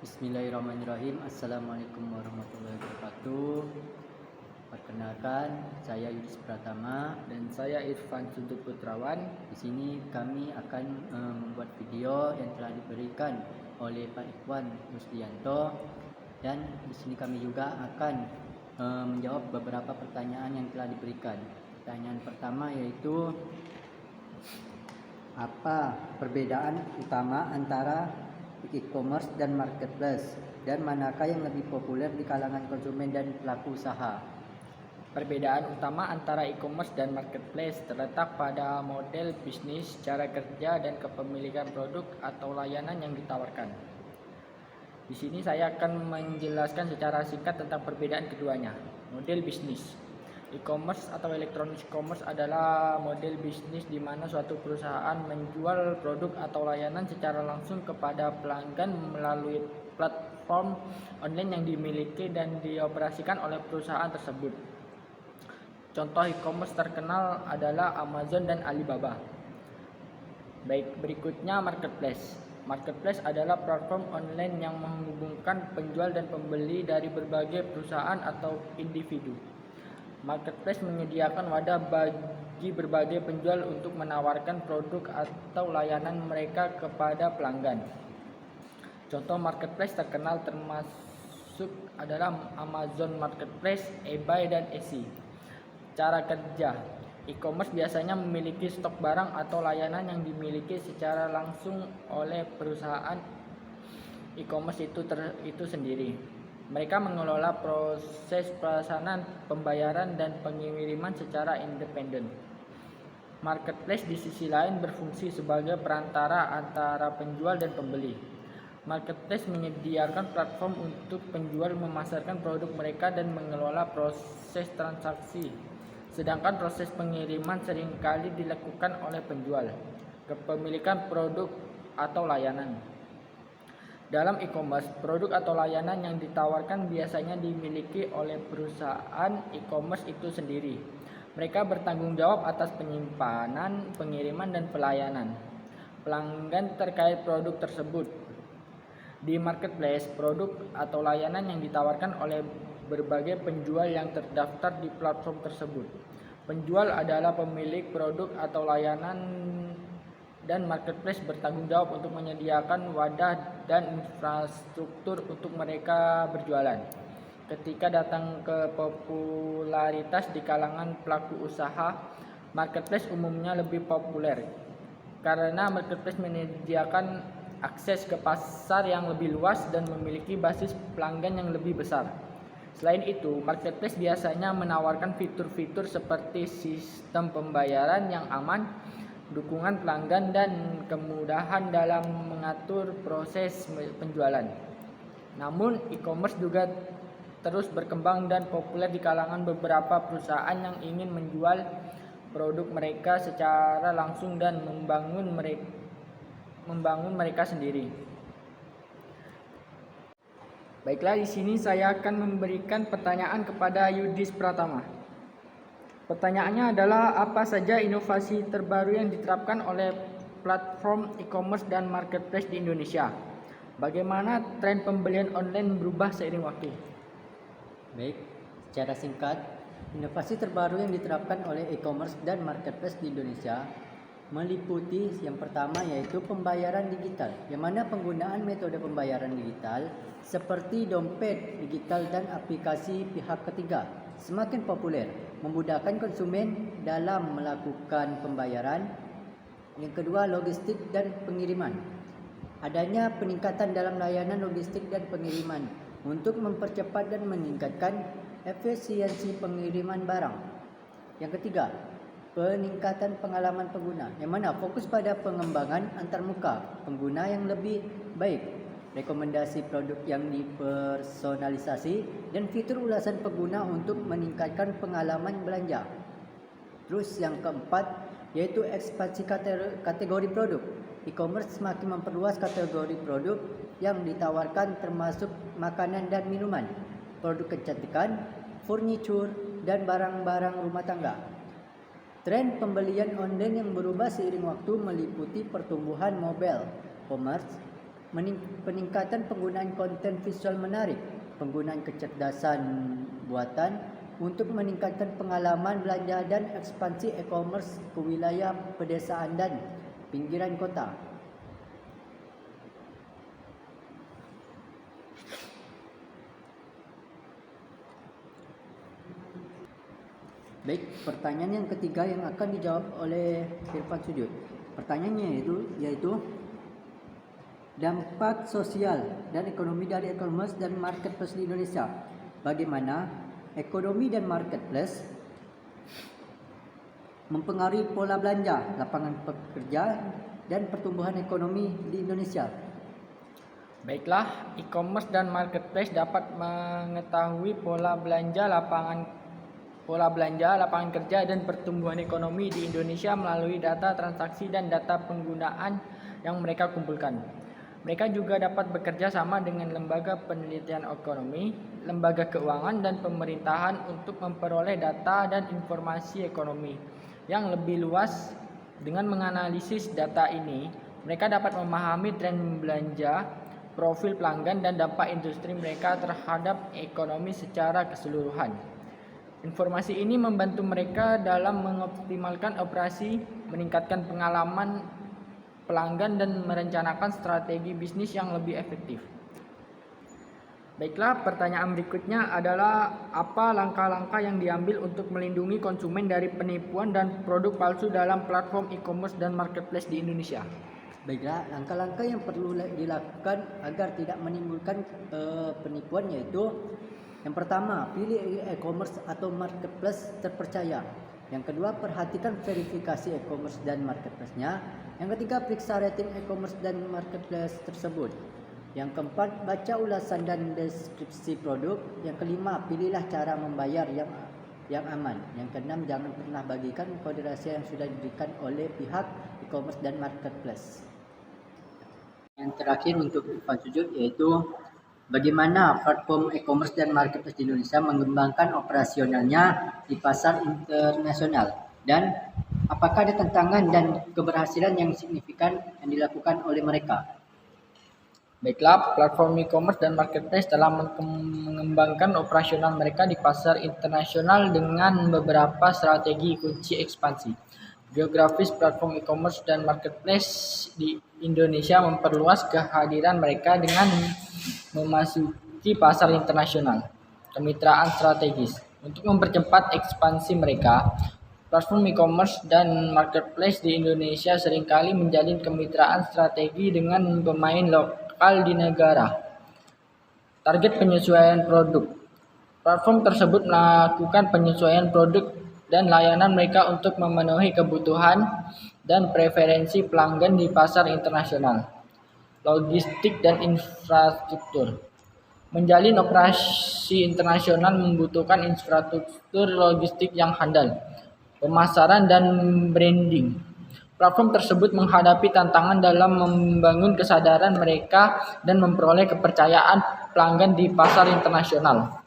Bismillahirrahmanirrahim. Assalamualaikum warahmatullahi wabarakatuh. Perkenalkan, saya Yudis Pratama. Dan saya Irfan Sudut Putrawan. Di sini kami akan membuat video yang telah diberikan oleh Pak Ikhwan Muslianto, dan di sini kami juga akan menjawab beberapa pertanyaan yang telah diberikan. Pertanyaan pertama yaitu, apa perbedaan utama antara e-commerce dan marketplace, dan manakah yang lebih populer di kalangan konsumen dan pelaku usaha? Perbedaan utama antara e-commerce dan marketplace terletak pada model bisnis, cara kerja, dan kepemilikan produk atau layanan yang ditawarkan. Di sini saya akan menjelaskan secara singkat tentang perbedaan keduanya. Model bisnis. E-commerce atau electronic commerce adalah model bisnis di mana suatu perusahaan menjual produk atau layanan secara langsung kepada pelanggan melalui platform online yang dimiliki dan dioperasikan oleh perusahaan tersebut. Contoh e-commerce terkenal adalah Amazon dan Alibaba. Baik, berikutnya marketplace. Marketplace adalah platform online yang menghubungkan penjual dan pembeli dari berbagai perusahaan atau individu. Marketplace menyediakan wadah bagi berbagai penjual untuk menawarkan produk atau layanan mereka kepada pelanggan. Contoh marketplace terkenal termasuk adalah Amazon Marketplace, eBay, dan Etsy. Cara kerja. E-commerce biasanya memiliki stok barang atau layanan yang dimiliki secara langsung oleh perusahaan e-commerce itu sendiri. Mereka mengelola proses pelaksanaan pembayaran dan pengiriman secara independen. Marketplace di sisi lain berfungsi sebagai perantara antara penjual dan pembeli. Marketplace menyediakan platform untuk penjual memasarkan produk mereka dan mengelola proses transaksi. Sedangkan proses pengiriman seringkali dilakukan oleh penjual. Kepemilikan produk atau layanan. Dalam e-commerce, produk atau layanan yang ditawarkan biasanya dimiliki oleh perusahaan e-commerce itu sendiri. Mereka bertanggung jawab atas penyimpanan, pengiriman, dan pelayanan pelanggan terkait produk tersebut. Di marketplace, produk atau layanan yang ditawarkan oleh berbagai penjual yang terdaftar di platform tersebut. Penjual adalah pemilik produk atau layanan, dan marketplace bertanggung jawab untuk menyediakan wadah dan infrastruktur untuk mereka berjualan. Ketika datang ke popularitas di kalangan pelaku usaha, marketplace umumnya lebih populer karena marketplace menyediakan akses ke pasar yang lebih luas dan memiliki basis pelanggan yang lebih besar. Selain itu, marketplace biasanya menawarkan fitur-fitur seperti sistem pembayaran yang aman, dukungan pelanggan, dan kemudahan dalam mengatur proses penjualan. Namun, e-commerce juga terus berkembang dan populer di kalangan beberapa perusahaan yang ingin menjual produk mereka secara langsung dan membangun mereka sendiri. Baiklah, di sini saya akan memberikan pertanyaan kepada Yudis Pratama. Pertanyaannya adalah, apa saja inovasi terbaru yang diterapkan oleh platform e-commerce dan marketplace di Indonesia? Bagaimana tren pembelian online berubah seiring waktu? Baik, secara singkat, inovasi terbaru yang diterapkan oleh e-commerce dan marketplace di Indonesia meliputi yang pertama yaitu pembayaran digital, yang mana penggunaan metode pembayaran digital seperti dompet digital dan aplikasi pihak ketiga semakin populer, memudahkan konsumen dalam melakukan pembayaran. Yang kedua, logistik dan pengiriman. Adanya peningkatan dalam layanan logistik dan pengiriman untuk mempercepat dan meningkatkan efisiensi pengiriman barang. Yang ketiga, peningkatan pengalaman pengguna, yang mana fokus pada pengembangan antarmuka pengguna yang lebih baik, rekomendasi produk yang dipersonalisasi, dan fitur ulasan pengguna untuk meningkatkan pengalaman belanja. Terus yang keempat yaitu ekspansi kategori produk. E-commerce semakin memperluas kategori produk yang ditawarkan, termasuk makanan dan minuman, produk kecantikan, furniture, dan barang-barang rumah tangga. Tren pembelian online yang berubah seiring waktu meliputi pertumbuhan mobile commerce, peningkatan penggunaan konten visual menarik, penggunaan kecerdasan buatan untuk meningkatkan pengalaman belanja dan ekspansi e-commerce ke wilayah pedesaan dan pinggiran kota. Baik, pertanyaan yang ketiga yang akan dijawab oleh Irfan Sujud. Pertanyaannya yaitu dampak sosial dan ekonomi dari e-commerce dan marketplace di Indonesia. Bagaimana ekonomi dan marketplace mempengaruhi pola belanja, lapangan pekerjaan, dan pertumbuhan ekonomi di Indonesia? Baiklah, e-commerce dan marketplace dapat mengetahui pola belanja, lapangan kerja, dan pertumbuhan ekonomi di Indonesia melalui data transaksi dan data penggunaan yang mereka kumpulkan. Mereka juga dapat bekerja sama dengan lembaga penelitian ekonomi, lembaga keuangan, dan pemerintahan untuk memperoleh data dan informasi ekonomi yang lebih luas. Dengan menganalisis data ini, mereka dapat memahami tren belanja, profil pelanggan, dan dampak industri mereka terhadap ekonomi secara keseluruhan. Informasi ini membantu mereka dalam mengoptimalkan operasi, meningkatkan pengalaman pelanggan, dan merencanakan strategi bisnis yang lebih efektif. Baiklah, pertanyaan berikutnya adalah apa langkah-langkah yang diambil untuk melindungi konsumen dari penipuan dan produk palsu dalam platform e-commerce dan marketplace di Indonesia? Baiklah, langkah-langkah yang perlu dilakukan agar tidak menimbulkan penipuan yaitu yang pertama, pilih e-commerce atau marketplace terpercaya. Yang kedua, perhatikan verifikasi e-commerce dan marketplace-nya. Yang ketiga, periksa rating e-commerce dan marketplace tersebut. Yang keempat, baca ulasan dan deskripsi produk. Yang kelima, pilihlah cara membayar yang aman. Yang keenam, jangan pernah bagikan kode rahasia yang sudah diberikan oleh pihak e-commerce dan marketplace. Yang terakhir untuk Irfan Sujud yaitu bagaimana platform e-commerce dan marketplace di Indonesia mengembangkan operasionalnya di pasar internasional, dan apakah ada tantangan dan keberhasilan yang signifikan yang dilakukan oleh mereka? Baiklah, platform e-commerce dan marketplace dalam mengembangkan operasional mereka di pasar internasional dengan beberapa strategi kunci ekspansi. Geografis platform e-commerce dan marketplace di Indonesia memperluas kehadiran mereka dengan memasuki pasar internasional. Kemitraan strategis. Untuk mempercepat ekspansi mereka, platform e-commerce dan marketplace di Indonesia seringkali menjalin kemitraan strategi dengan pemain lokal di negara. Target penyesuaian produk. Platform tersebut melakukan penyesuaian produk dan layanan mereka untuk memenuhi kebutuhan dan preferensi pelanggan di pasar internasional. Logistik dan infrastruktur. Menjalin operasi internasional membutuhkan infrastruktur logistik yang handal, pemasaran, dan branding. Platform tersebut menghadapi tantangan dalam membangun kesadaran mereka dan memperoleh kepercayaan pelanggan di pasar internasional.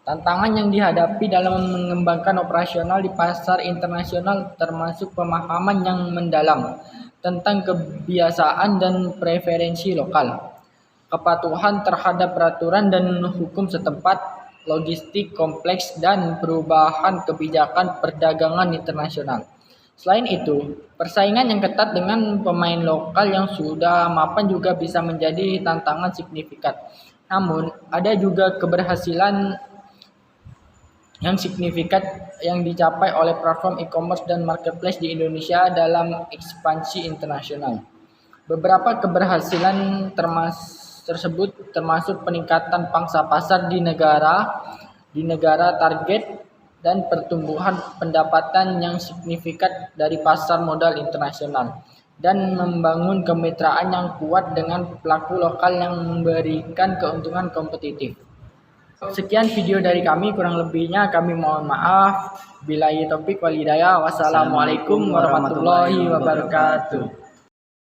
Tantangan yang dihadapi dalam mengembangkan operasional di pasar internasional termasuk pemahaman yang mendalam tentang kebiasaan dan preferensi lokal, kepatuhan terhadap peraturan dan hukum setempat, logistik kompleks, dan perubahan kebijakan perdagangan internasional. Selain itu, persaingan yang ketat dengan pemain lokal yang sudah mapan juga bisa menjadi tantangan signifikan. Namun, ada juga keberhasilan yang signifikan yang dicapai oleh platform e-commerce dan marketplace di Indonesia dalam ekspansi internasional. Beberapa keberhasilan tersebut termasuk peningkatan pangsa pasar di negara target dan pertumbuhan pendapatan yang signifikan dari pasar modal internasional, dan membangun kemitraan yang kuat dengan pelaku lokal yang memberikan keuntungan kompetitif. Sekian video dari kami, kurang lebihnya kami mohon maaf. Billahi taufik wal hidayah. Wassalamualaikum warahmatullahi wabarakatuh.